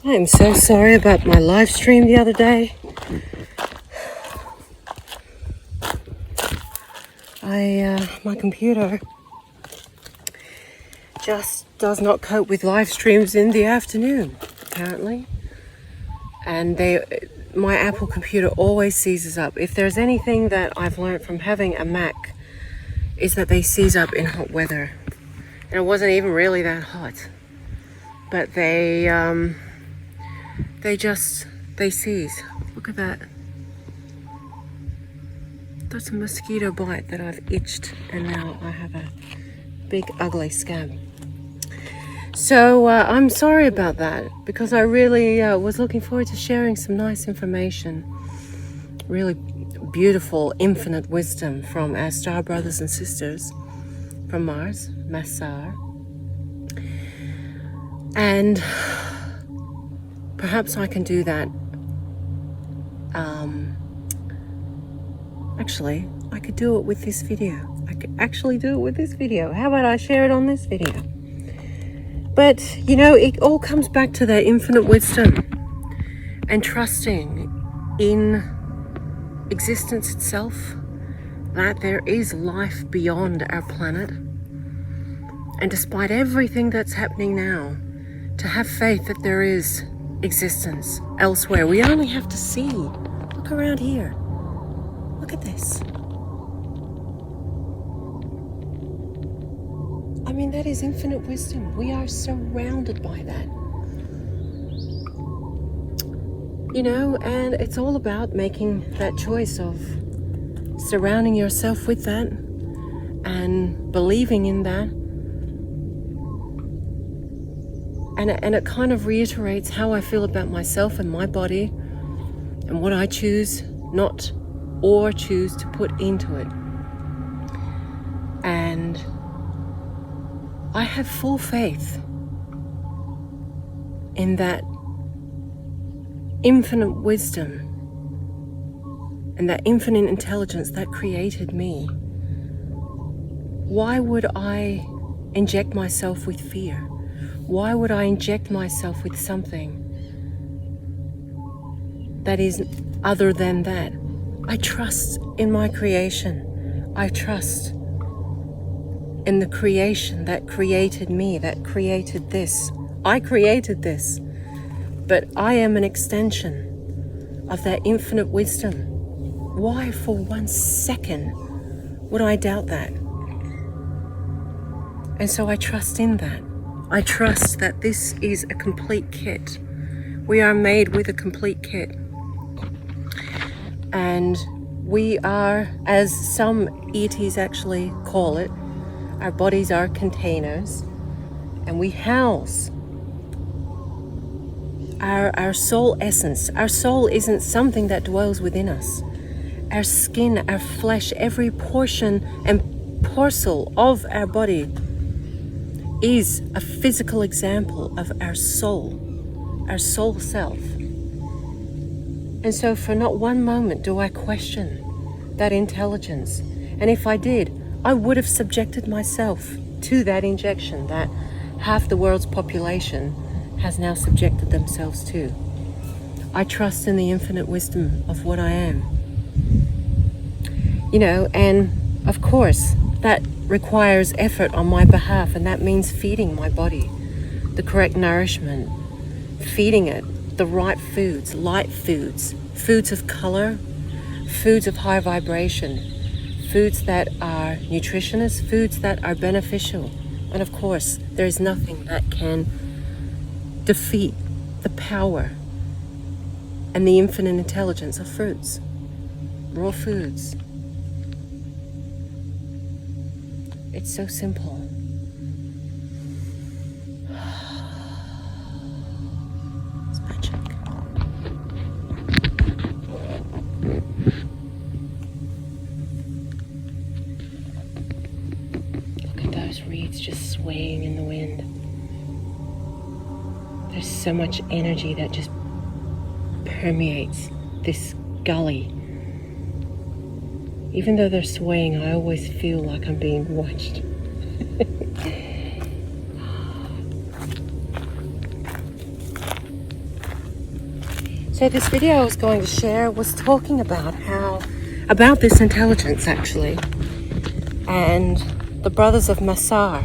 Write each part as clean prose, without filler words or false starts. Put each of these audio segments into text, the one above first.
I'm so sorry about my live stream the other day. My computer just does not cope with live streams in the afternoon, apparently. And my Apple computer always seizes up. If there's anything that I've learned from having a Mac, is that they seize up in hot weather. And it wasn't even really that hot, but they seize. Look at that. That's a mosquito bite that I've itched, and now I have a big ugly scab. So I'm sorry about that, because I really was looking forward to sharing some nice information, really beautiful, infinite wisdom from our star brothers and sisters from Mars, Massar. And perhaps I can do that. Actually, I could do it with this video. I could actually do it with this video. How about I share it on this video? But, you know, it all comes back to that infinite wisdom and trusting in existence itself, that there is life beyond our planet. And despite everything that's happening now, to have faith that there is existence elsewhere. We only have to see. Look around here. Look at this. I mean, that is infinite wisdom. We are surrounded by that. You know, and it's all about making that choice of surrounding yourself with that and believing in that. And it kind of reiterates how I feel about myself and my body and what I choose not or choose to put into it. And I have full faith in that infinite wisdom and that infinite intelligence that created me. Why would I inject myself with fear? Why would I inject myself with something that is other than that? I trust in my creation. I trust in the creation that created me, that created this. I created this, but I am an extension of that infinite wisdom. Why for 1 second would I doubt that? And so I trust in that. I trust that this is a complete kit. We are made with a complete kit. And we are, as some ETs actually call it, our bodies are containers, and we house our soul essence. Our soul isn't something that dwells within us. Our skin, our flesh, every portion and parcel of our body is a physical example of our soul self. And so for not one moment do I question that intelligence. And if I did, I would have subjected myself to that injection that half the world's population has now subjected themselves to. I trust in the infinite wisdom of what I am. You know, and of course, that requires effort on my behalf, and that means feeding my body the correct nourishment, feeding it the right foods, light foods, foods of color, foods of high vibration, foods that are nutritious, foods that are beneficial. And of course, there is nothing that can defeat the power and the infinite intelligence of fruits, raw foods. It's so simple. It's magic. Look at those reeds just swaying in the wind. There's so much energy that just permeates this gully. Even though they're swaying, I always feel like I'm being watched. So this video I was going to share was talking about this intelligence actually, and the brothers of Massar.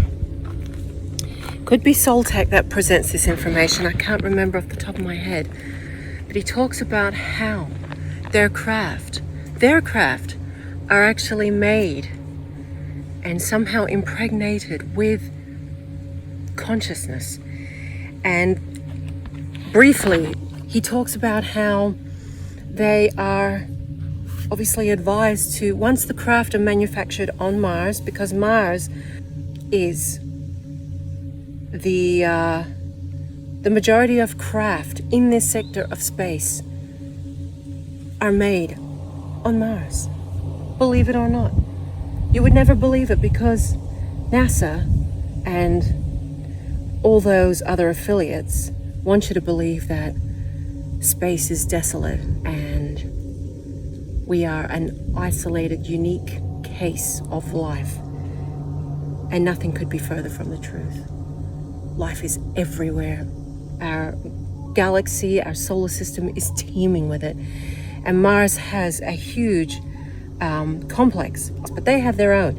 Could be Soltec that presents this information, I can't remember off the top of my head, but he talks about how their craft are actually made and somehow impregnated with consciousness. And briefly, he talks about how they are obviously advised to, once the craft are manufactured on Mars, because Mars is the majority of craft in this sector of space are made on Mars. Believe it or not. You would never believe it because NASA and all those other affiliates want you to believe that space is desolate and we are an isolated, unique case of life. And nothing could be further from the truth. Life is everywhere. Our galaxy, our solar system is teeming with it. And Mars has a huge complex, but they have their own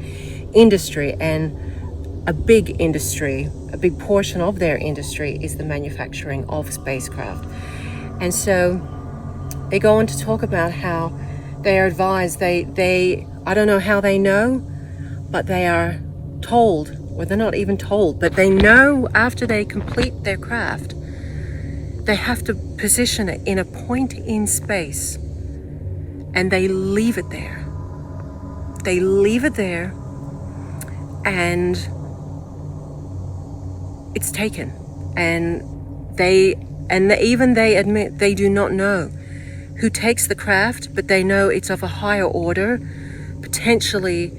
industry, and a big portion of their industry is the manufacturing of spacecraft. And so they go on to talk about how they are advised, they I don't know how they know, but they are told, or they're not even told, but they know after they complete their craft, they have to position it in a point in space, and they leave it there. They leave it there, and it's taken. And even they admit they do not know who takes the craft, but they know it's of a higher order, potentially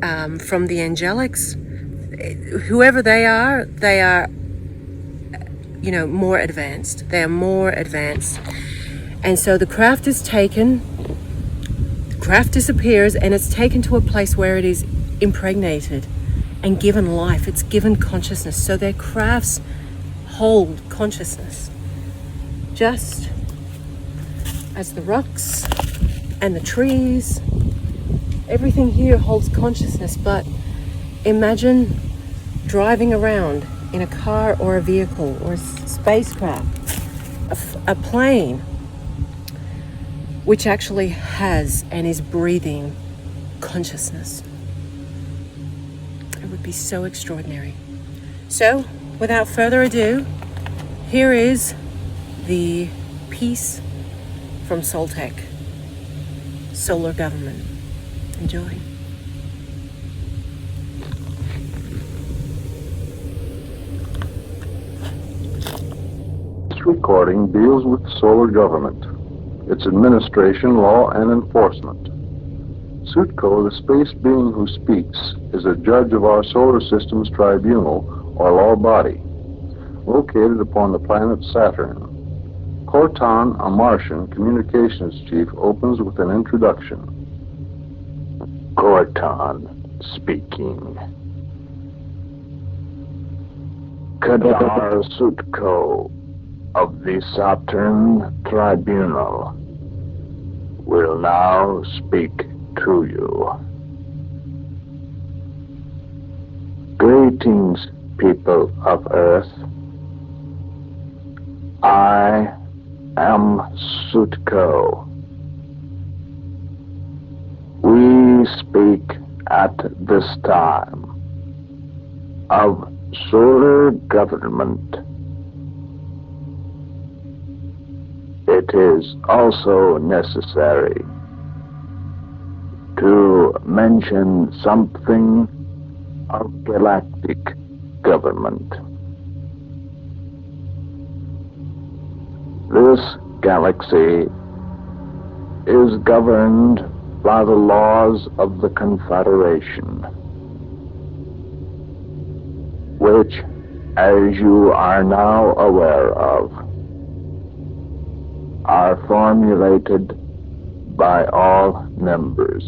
from the angelics. Whoever they are, more advanced. They are more advanced. And so the craft is taken, the craft disappears, and it's taken to a place where it is impregnated and given life. It's given consciousness. So their crafts hold consciousness, just as the rocks and the trees, everything here holds consciousness. But imagine driving around in a car or a vehicle or a spacecraft, a plane, which actually has and is breathing consciousness. It would be so extraordinary. So, without further ado, here is the piece from Soltec, Solar Government. Enjoy. This recording deals with solar government, its administration, law, and enforcement. Sutko, the space being who speaks, is a judge of our solar system's tribunal, or law body, located upon the planet Saturn. Corton, a Martian communications chief, opens with an introduction. Corton speaking. Kadar Sutko of the Saturn Tribunal will now speak to you. Greetings, people of Earth. I am Sutko. We speak at this time of solar government. It is also necessary to mention something of galactic government. This galaxy is governed by the laws of the Confederation, which, as you are now aware of, are formulated by all members.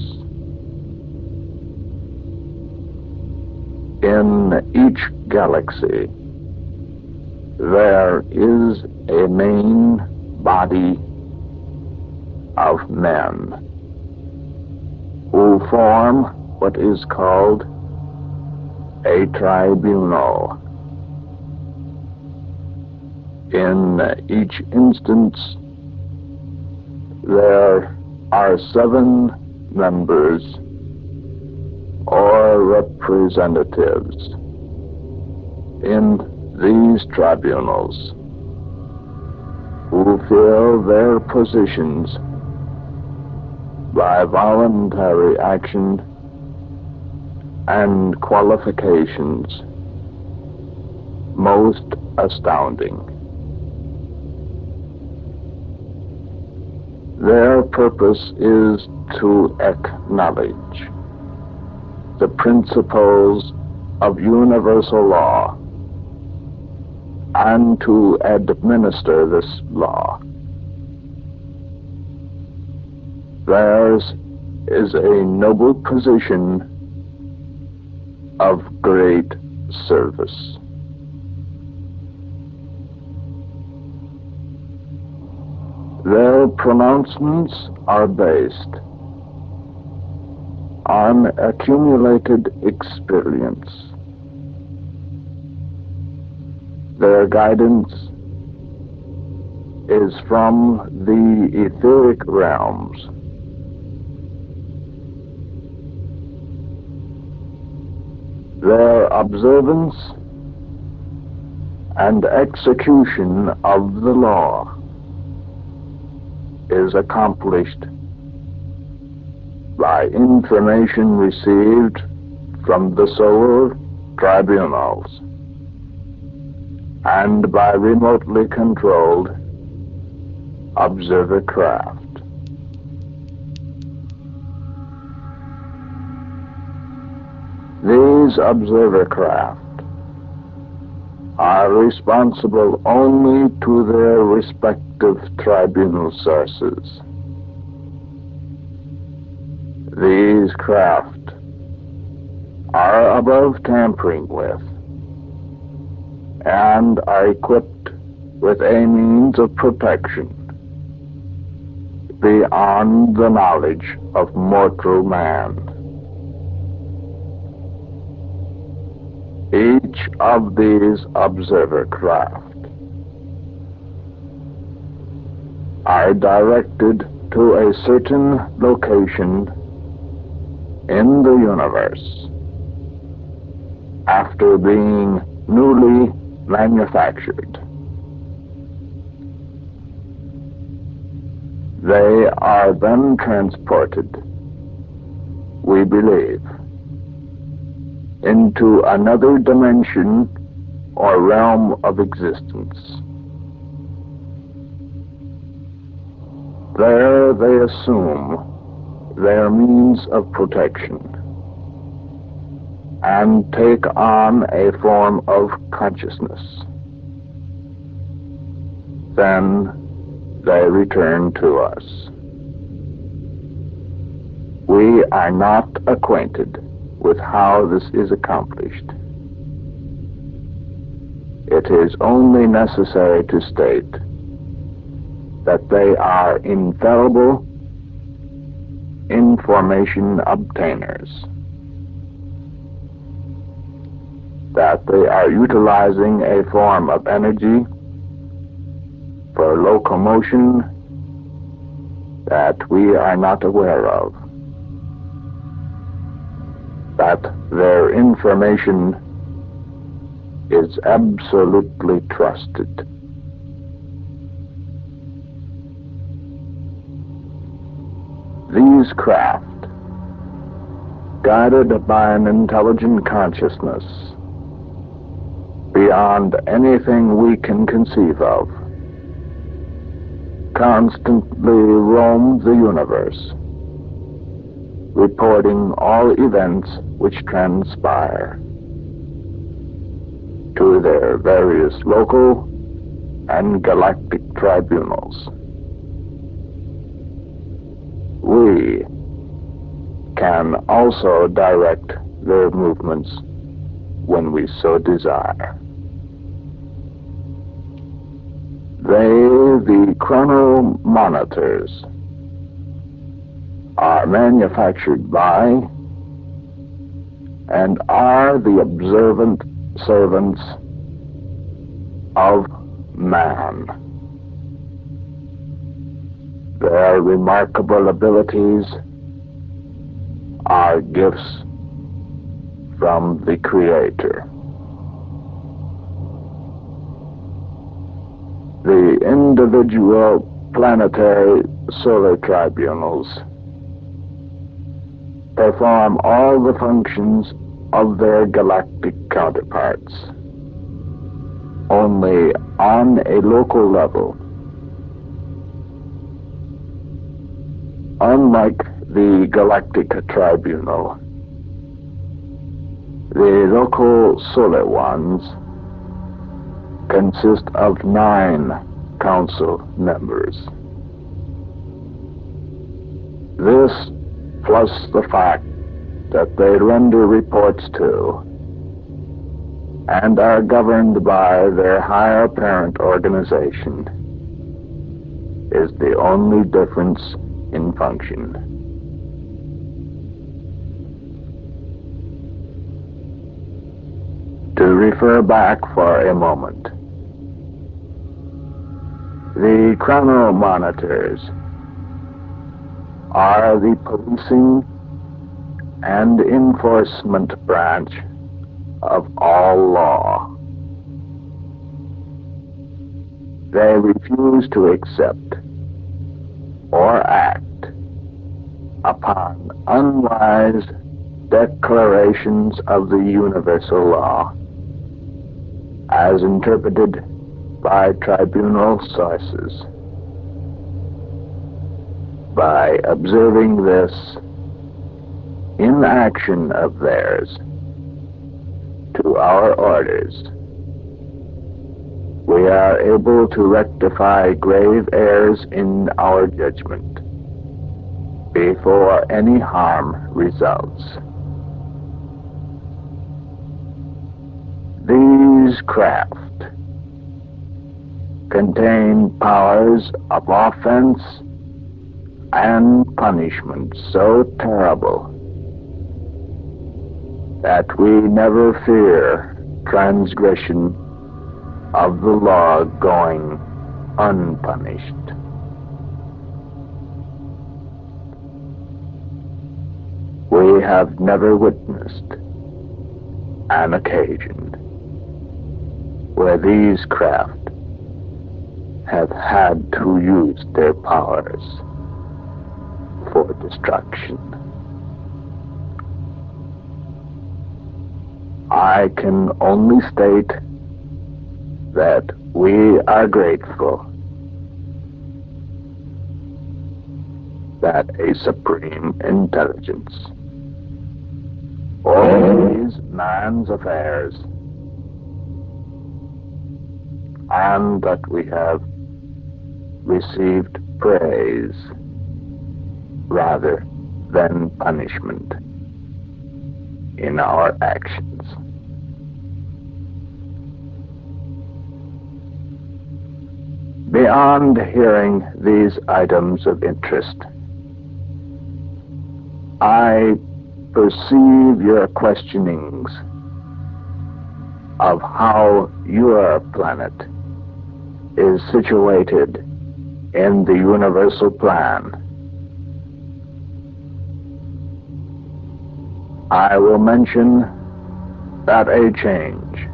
In each galaxy, there is a main body of men who form what is called a tribunal. In each instance, there are 7 members or representatives in these tribunals who fill their positions by voluntary action and qualifications most astounding. Their purpose is to acknowledge the principles of universal law and to administer this law. Theirs is a noble position of great service. Their pronouncements are based on accumulated experience. Their guidance is from the etheric realms. Their observance and execution of the law is accomplished by information received from the solar tribunals and by remotely controlled observer craft. These observer craft are responsible only to their respective tribunal sources. These craft are above tampering with and are equipped with a means of protection beyond the knowledge of mortal man. Each of these observer craft are directed to a certain location in the universe after being newly manufactured. They are then transported, we believe, into another dimension or realm of existence. There they assume their means of protection and take on a form of consciousness. Then they return to us. We are not acquainted with how this is accomplished. It is only necessary to state that they are infallible information obtainers, that they are utilizing a form of energy for locomotion that we are not aware of, that their information is absolutely trusted. These craft, guided by an intelligent consciousness beyond anything we can conceive of, constantly roam the universe, reporting all events which transpire to their various local and galactic tribunals. We can also direct their movements when we so desire. The chronomonitors, are manufactured by and are the observant servants of man. Their remarkable abilities are gifts from the Creator. The individual planetary solar tribunals perform all the functions of their galactic counterparts, only on a local level. Unlike the Galactic Tribunal, the local solar ones consist of 9 council members. This, plus the fact that they render reports to and are governed by their higher parent organization, is the only difference in function. To refer back for a moment, the chronomonitors are the policing and enforcement branch of all law. They refuse to accept or act upon unwise declarations of the universal law as interpreted by tribunal sources. By observing this inaction of theirs to our orders, we are able to rectify grave errors in our judgment before any harm results. These craft contain powers of offense and punishment so terrible that we never fear transgression of the law going unpunished. We have never witnessed an occasion where these craft have had to use their powers for destruction. I can only state that we are grateful that a supreme intelligence oversees man's affairs, and that we have received praise rather than punishment in our actions. Beyond hearing these items of interest, I perceive your questionings of how your planet is situated in the universal plan. I will mention that a change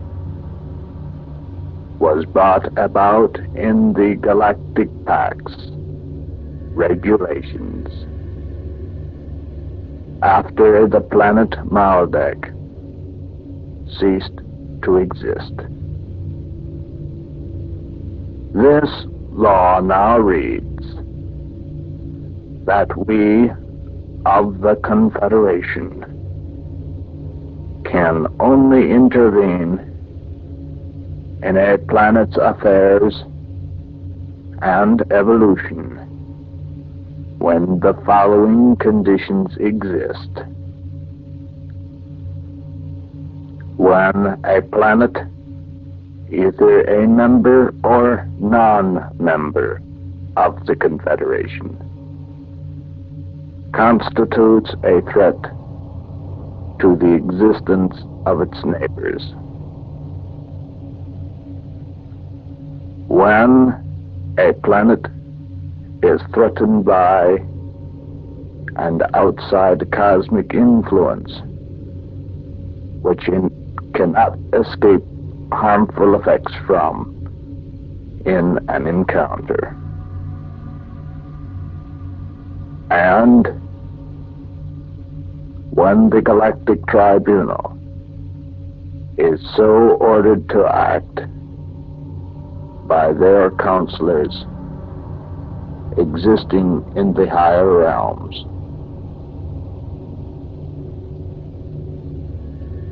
was brought about in the Galactic Pact's regulations after the planet Maldek ceased to exist. This law now reads that we of the Confederation can only intervene in a planet's affairs and evolution when the following conditions exist. When a planet either a member or non-member of the Confederation, constitutes a threat to the existence of its neighbors. When a planet is threatened by an outside cosmic influence, which cannot escape harmful effects from in an encounter, and when the Galactic Tribunal is so ordered to act by their counselors existing in the higher realms.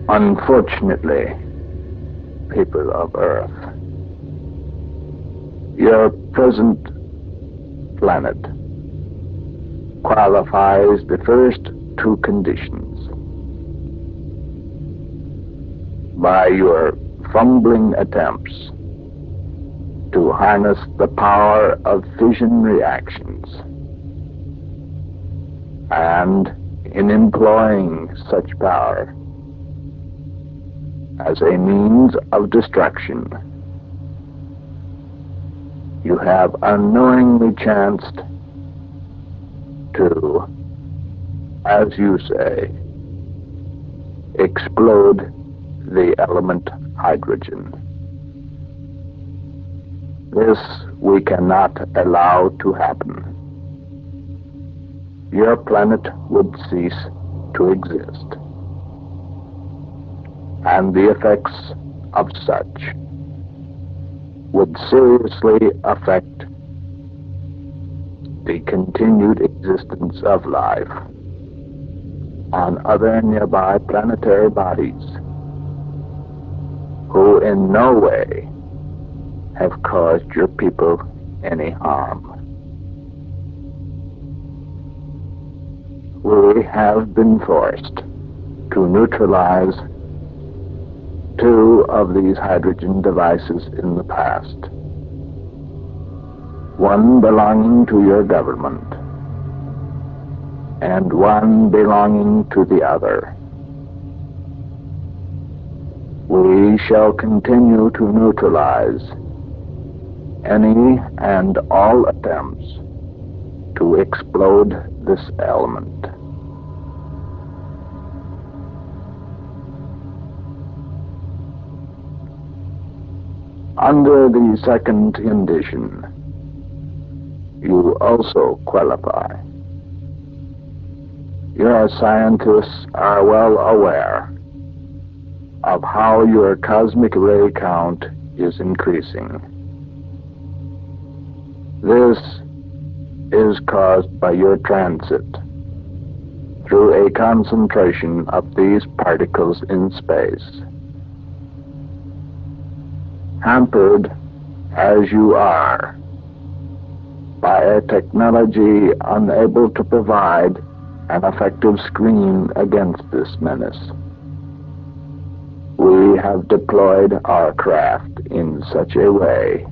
Unfortunately, people of Earth, your present planet qualifies the first two conditions. By your fumbling attempts to harness the power of fission reactions, and in employing such power as a means of destruction, you have unknowingly chanced to, as you say, explode the element hydrogen. This we cannot allow to happen. Your planet would cease to exist, and the effects of such would seriously affect the continued existence of life on other nearby planetary bodies who in no way have caused your people any harm. We have been forced to neutralize two of these hydrogen devices in the past, one belonging to your government and one belonging to the other. We shall continue to neutralize any and all attempts to explode this element. Under the second condition, you also qualify. Your scientists are well aware of how your cosmic ray count is increasing. This is caused by your transit through a concentration of these particles in space. Hampered as you are by a technology unable to provide an effective screen against this menace, we have deployed our craft in such a way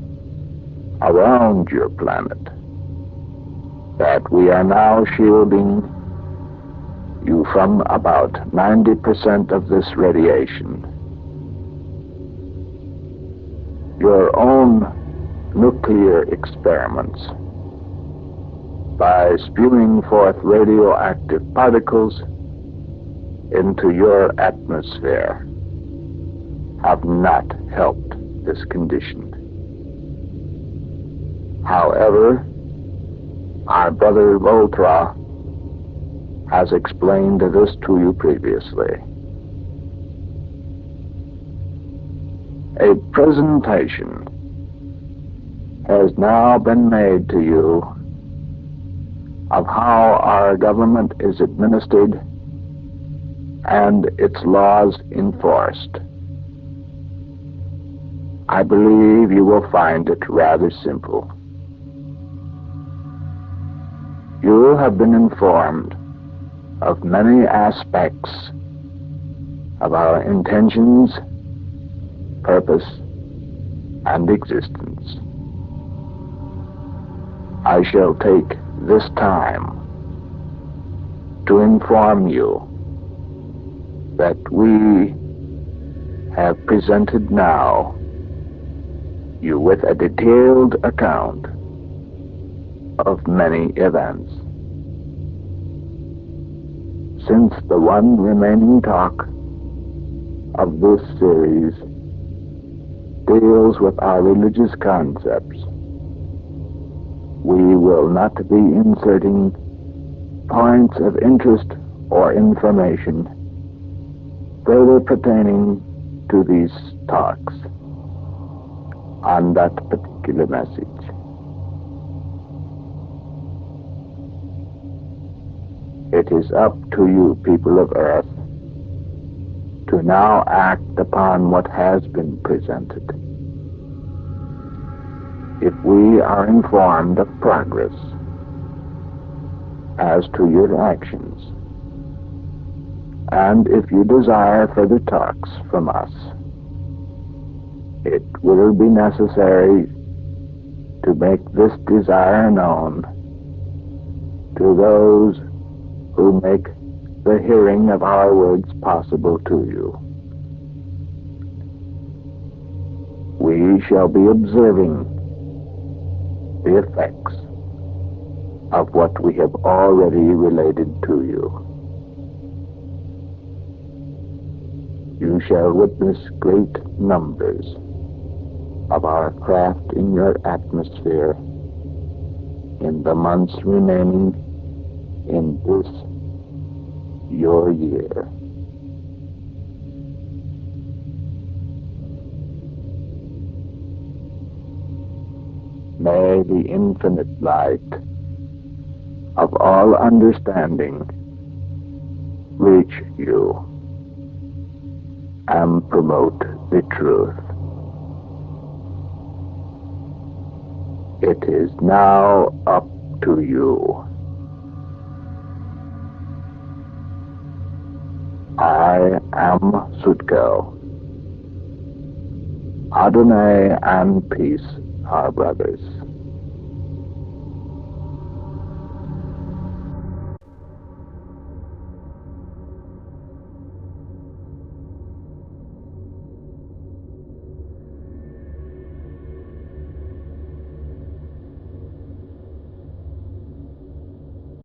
around your planet that we are now shielding you from about 90% of this radiation. Your own nuclear experiments, by spewing forth radioactive particles into your atmosphere, have not helped this condition. However, our brother Voltra has explained this to you previously. A presentation has now been made to you of how our government is administered and its laws enforced. I believe you will find it rather simple. You have been informed of many aspects of our intentions, purpose, and existence. I shall take this time to inform you that we have presented now you with a detailed account of many events. Since the one remaining talk of this series deals with our religious concepts, we will not be inserting points of interest or information further pertaining to these talks on that particular message. It is up to you, people of Earth, to now act upon what has been presented. If we are informed of progress as to your actions, and if you desire further talks from us, it will be necessary to make this desire known to those who make the hearing of our words possible to you. We shall be observing the effects of what we have already related to you. You shall witness great numbers of our craft in your atmosphere in the months remaining in this your year. May the infinite light of all understanding reach you and promote the truth. It is now up to you. I am Sutko. Adonai and peace are brothers.